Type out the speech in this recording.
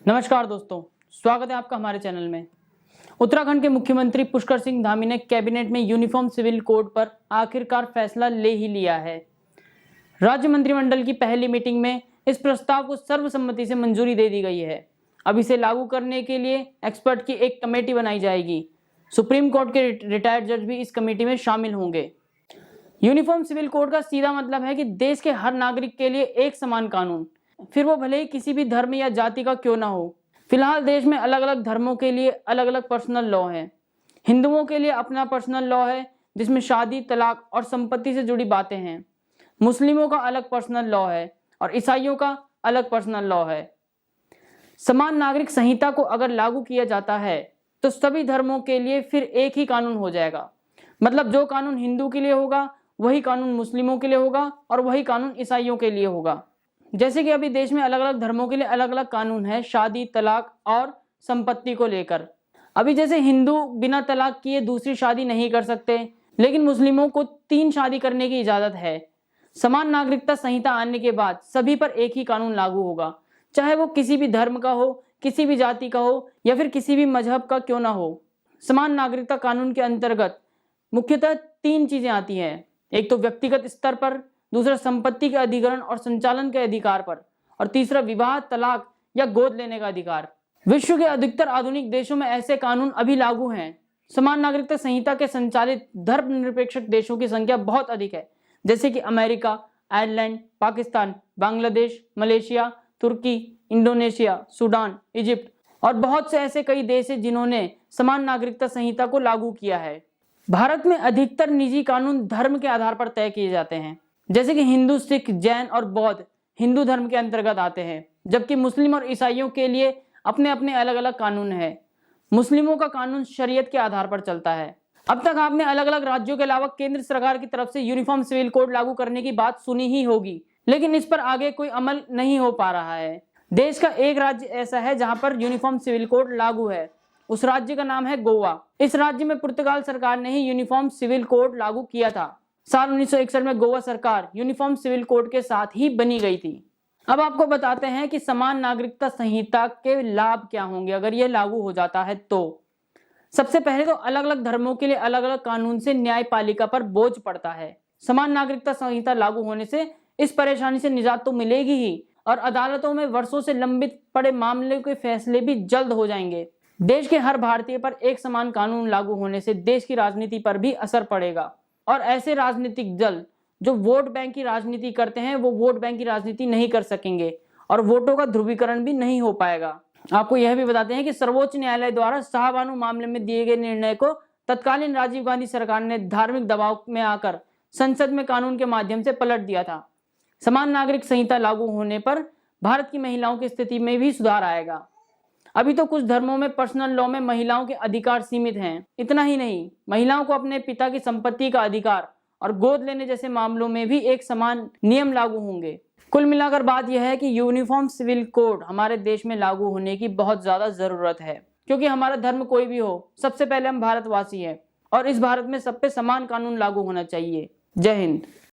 नमस्कार दोस्तों, स्वागत है आपका हमारे चैनल में। उत्तराखंड के मुख्यमंत्री पुष्कर सिंह धामी ने कैबिनेट में यूनिफॉर्म सिविल कोड पर आखिरकार फैसला ले ही लिया है। राज्य मंत्रिमंडल की पहली मीटिंग में इस प्रस्ताव को सर्वसम्मति से मंजूरी दे दी गई है। अब इसे लागू करने के लिए एक्सपर्ट की एक कमेटी बनाई जाएगी। सुप्रीम कोर्ट के रिटायर्ड जज भी इस कमेटी में शामिल होंगे। यूनिफॉर्म सिविल कोड का सीधा मतलब है कि देश के हर नागरिक के लिए एक समान कानून, फिर वो भले ही किसी भी धर्म या जाति का क्यों ना हो। फिलहाल देश में अलग अलग धर्मों के लिए अलग अलग पर्सनल लॉ हैं। हिंदुओं के लिए अपना पर्सनल लॉ है जिसमें शादी, तलाक और संपत्ति से जुड़ी बातें हैं। मुस्लिमों का अलग पर्सनल लॉ है और ईसाइयों का अलग पर्सनल लॉ है। समान नागरिक संहिता को अगर लागू किया जाता है तो सभी धर्मों के लिए फिर एक ही कानून हो जाएगा। मतलब जो कानून हिंदू के लिए होगा वही कानून मुस्लिमों के लिए होगा और वही कानून ईसाइयों के लिए होगा। जैसे कि अभी देश में अलग अलग धर्मों के लिए अलग अलग कानून है शादी, तलाक और संपत्ति को लेकर। अभी जैसे हिंदू बिना तलाक किए दूसरी शादी नहीं कर सकते, लेकिन मुस्लिमों को 3 शादी करने की इजाजत है। समान नागरिकता संहिता आने के बाद सभी पर एक ही कानून लागू होगा, चाहे वो किसी भी धर्म का हो, किसी भी जाति का हो या फिर किसी भी मजहब का क्यों ना हो। समान नागरिकता कानून के अंतर्गत मुख्यतः 3 चीजें आती हैं। एक तो व्यक्तिगत स्तर पर, दूसरा संपत्ति के अधिग्रहण और संचालन के अधिकार पर, और तीसरा विवाह, तलाक या गोद लेने का अधिकार। विश्व के अधिकतर आधुनिक देशों में ऐसे कानून अभी लागू हैं। समान नागरिकता संहिता के संचालित धर्मनिरपेक्ष देशों की संख्या बहुत अधिक है, जैसे कि America, Ireland, Pakistan, Bangladesh, Malaysia, तुर्की, इंडोनेशिया, सूडान, इजिप्ट और बहुत से ऐसे कई देश हैं जिन्होंने समान नागरिकता संहिता को लागू किया है। भारत में अधिकतर निजी कानून धर्म के आधार पर तय किए जाते हैं, जैसे कि हिंदू, सिख, जैन और बौद्ध हिंदू धर्म के अंतर्गत आते हैं, जबकि मुस्लिम और ईसाइयों के लिए अपने अपने अलग अलग कानून हैं। मुस्लिमों का कानून शरीयत के आधार पर चलता है। अब तक आपने अलग अलग राज्यों के अलावा केंद्र सरकार की तरफ से यूनिफॉर्म सिविल कोड लागू करने की बात सुनी ही होगी, लेकिन इस पर आगे कोई अमल नहीं हो पा रहा है। देश का एक राज्य ऐसा है जहां पर यूनिफॉर्म सिविल कोड लागू है। उस राज्य का नाम है गोवा। इस राज्य में पुर्तगाल सरकार ने ही यूनिफॉर्म सिविल कोड लागू किया था। साल 1961 में गोवा सरकार यूनिफॉर्म सिविल कोड के साथ ही बनी गई थी। अब आपको बताते हैं कि समान नागरिकता संहिता के लाभ क्या होंगे अगर यह लागू हो जाता है तो। सबसे पहले तो अलग अलग धर्मों के लिए अलग अलग कानून से न्यायपालिका पर बोझ पड़ता है। समान नागरिकता संहिता लागू होने से इस परेशानी से निजात तो मिलेगी ही, और अदालतों में वर्षों से लंबित पड़े मामले के फैसले भी जल्द हो जाएंगे। देश के हर भारतीय पर एक समान कानून लागू होने से देश की राजनीति पर भी असर पड़ेगा, और ऐसे राजनीतिक दल जो वोट बैंक की राजनीति करते हैं वो वोट बैंक की राजनीति नहीं कर सकेंगे और वोटों का ध्रुवीकरण भी नहीं हो पाएगा। आपको यह भी बताते हैं कि सर्वोच्च न्यायालय द्वारा शाहबानो मामले में दिए गए निर्णय को तत्कालीन राजीव गांधी सरकार ने धार्मिक दबाव में आकर संसद में कानून के माध्यम से पलट दिया था। समान नागरिक संहिता लागू होने पर भारत की महिलाओं की स्थिति में भी सुधार आएगा। अभी तो कुछ धर्मों में पर्सनल लॉ में महिलाओं के अधिकार सीमित हैं। इतना ही नहीं, महिलाओं को अपने पिता की संपत्ति का अधिकार और गोद लेने जैसे मामलों में भी एक समान नियम लागू होंगे। कुल मिलाकर बात यह है कि यूनिफॉर्म सिविल कोड हमारे देश में लागू होने की बहुत ज्यादा जरूरत है, क्योंकि हमारा धर्म कोई भी हो, सबसे पहले हम भारतवासी हैं और इस भारत में सब पे समान कानून लागू होना चाहिए। जय हिंद।